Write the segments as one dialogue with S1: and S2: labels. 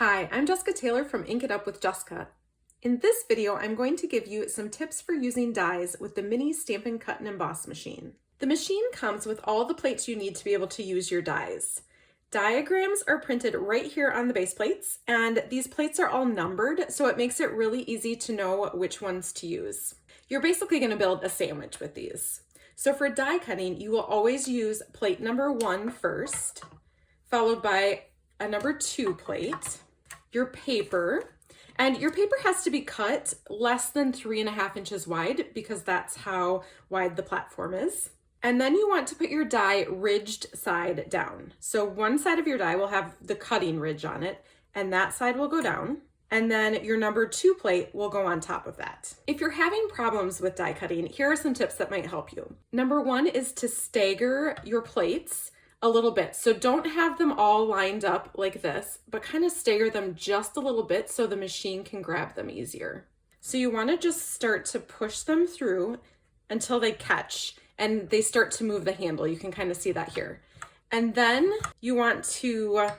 S1: Hi, I'm Jessica Taylor from Ink It Up with Jessica. In this video, I'm going to give you some tips for using dies with the mini Stampin' Cut and Emboss machine. The machine comes with all the plates you need to be able to use your dies. Diagrams are printed right here on the base plates, and these plates are all numbered, so it makes it really easy to know which ones to use. You're basically going to build a sandwich with these. So for die cutting, you will always use plate number 1 first, followed by a number 2 plate, your paper, and your paper has to be cut less than 3.5 inches wide because that's how wide the platform is. And then you want to put your die ridged side down. So one side of your die will have the cutting ridge on it, and that side will go down. And then your number 2 plate will go on top of that. If you're having problems with die cutting, here are some tips that might help you. Number 1 is to stagger your plates a little bit. So don't have them all lined up like this, but kind of stagger them just a little bit so the machine can grab them easier. So you want to just start to push them through until they catch and they start to move the handle. You can kind of see that here. And then you want to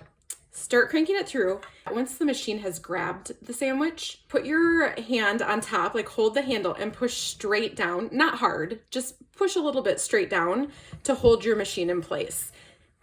S1: start cranking it through. Once the machine has grabbed the sandwich, put your hand on top, like hold the handle and push straight down, not hard, just push a little bit straight down to hold your machine in place.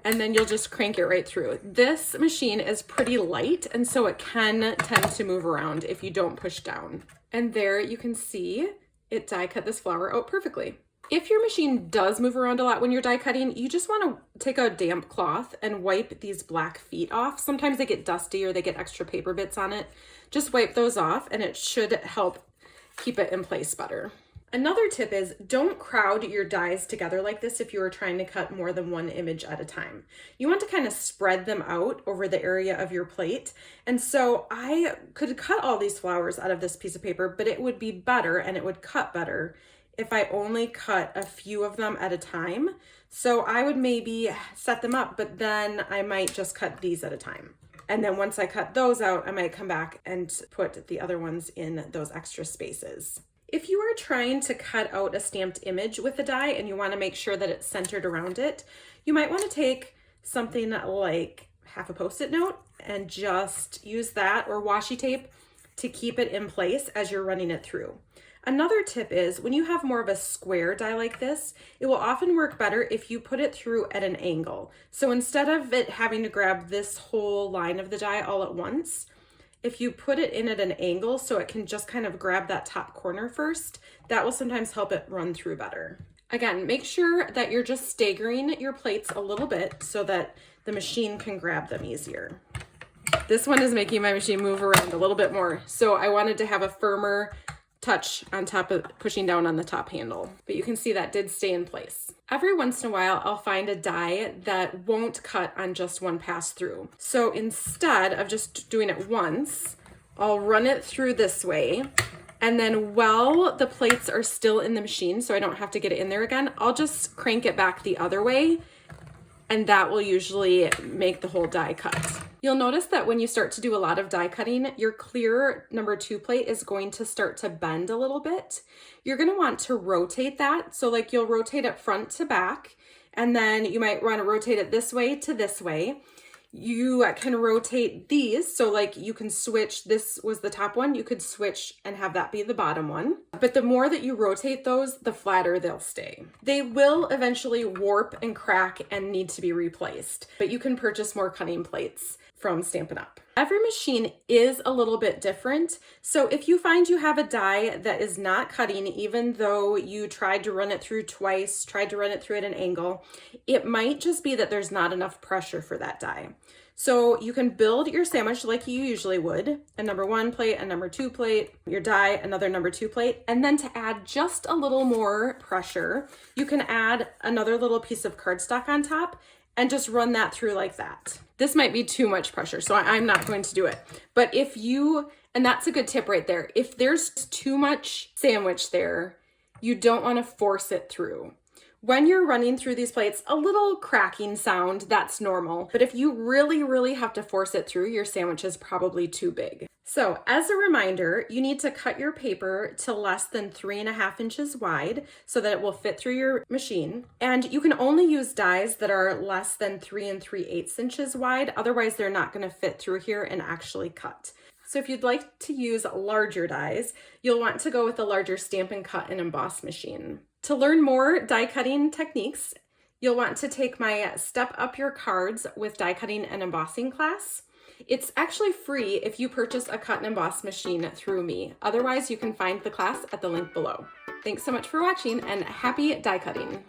S1: And then you'll just crank it right through. This machine is pretty light, and so it can tend to move around if you don't push down. And there you can see it die cut this flower out perfectly. If your machine does move around a lot when you're die cutting, you just want to take a damp cloth and wipe these black feet off. Sometimes they get dusty or they get extra paper bits on it. Just wipe those off and it should help keep it in place better. Another tip is don't crowd your dies together like this if you are trying to cut more than one image at a time. You want to kind of spread them out over the area of your plate. And so I could cut all these flowers out of this piece of paper, but it would be better and it would cut better if I only cut a few of them at a time. So I would maybe set them up, but then I might just cut these at a time. And then once I cut those out, I might come back and put the other ones in those extra spaces. If you are trying to cut out a stamped image with a die and you want to make sure that it's centered around it, you might want to take something like half a Post-it note and just use that or washi tape to keep it in place as you're running it through. Another tip is when you have more of a square die like this, it will often work better if you put it through at an angle. So instead of it having to grab this whole line of the die all at once, if you put it in at an angle so it can just kind of grab that top corner first, that will sometimes help it run through better. Again, make sure that you're just staggering your plates a little bit so that the machine can grab them easier. This one is making my machine move around a little bit more, so I wanted to have a firmer touch on top of pushing down on the top handle, but you can see that did stay in place. Every once in a while, I'll find a die that won't cut on just one pass through. So instead of just doing it once, I'll run it through this way. And then while the plates are still in the machine, so I don't have to get it in there again, I'll just crank it back the other way. And that will usually make the whole die cut. You'll notice that when you start to do a lot of die cutting, your clear number 2 plate is going to start to bend a little bit. You're gonna want to rotate that. So like you'll rotate it front to back, and then you might want to rotate it this way to this way. You can rotate these, so like you can switch, this was the top one, you could switch and have that be the bottom one. But the more that you rotate those, the flatter they'll stay. They will eventually warp and crack and need to be replaced, but you can purchase more cutting plates from Stampin' Up. Every machine is a little bit different, so if you find you have a die that is not cutting, even though you tried to run it through twice, tried to run it through at an angle, it might just be that there's not enough pressure for that die. So you can build your sandwich like you usually would, a number 1 plate, a number 2 plate, your die, another number 2 plate, and then to add just a little more pressure, you can add another little piece of cardstock on top and just run that through like that. This might be too much pressure, so I'm not going to do it. But if you, and that's a good tip right there, if there's too much sandwich there, you don't want to force it through. When you're running through these plates, a little cracking sound, that's normal. But if you really have to force it through, your sandwich is probably too big. So as a reminder, you need to cut your paper to less than 3.5 inches wide so that it will fit through your machine. And you can only use dies that are less than 3 3/8 inches wide. Otherwise, they're not going to fit through here and actually cut. So if you'd like to use larger dies, you'll want to go with a larger Stampin' Cut and Emboss machine. To learn more die cutting techniques, you'll want to take my Step Up Your Cards with Die Cutting and Embossing class. It's actually free if you purchase a cut and emboss machine through me. Otherwise, you can find the class at the link below. Thanks so much for watching and happy die cutting!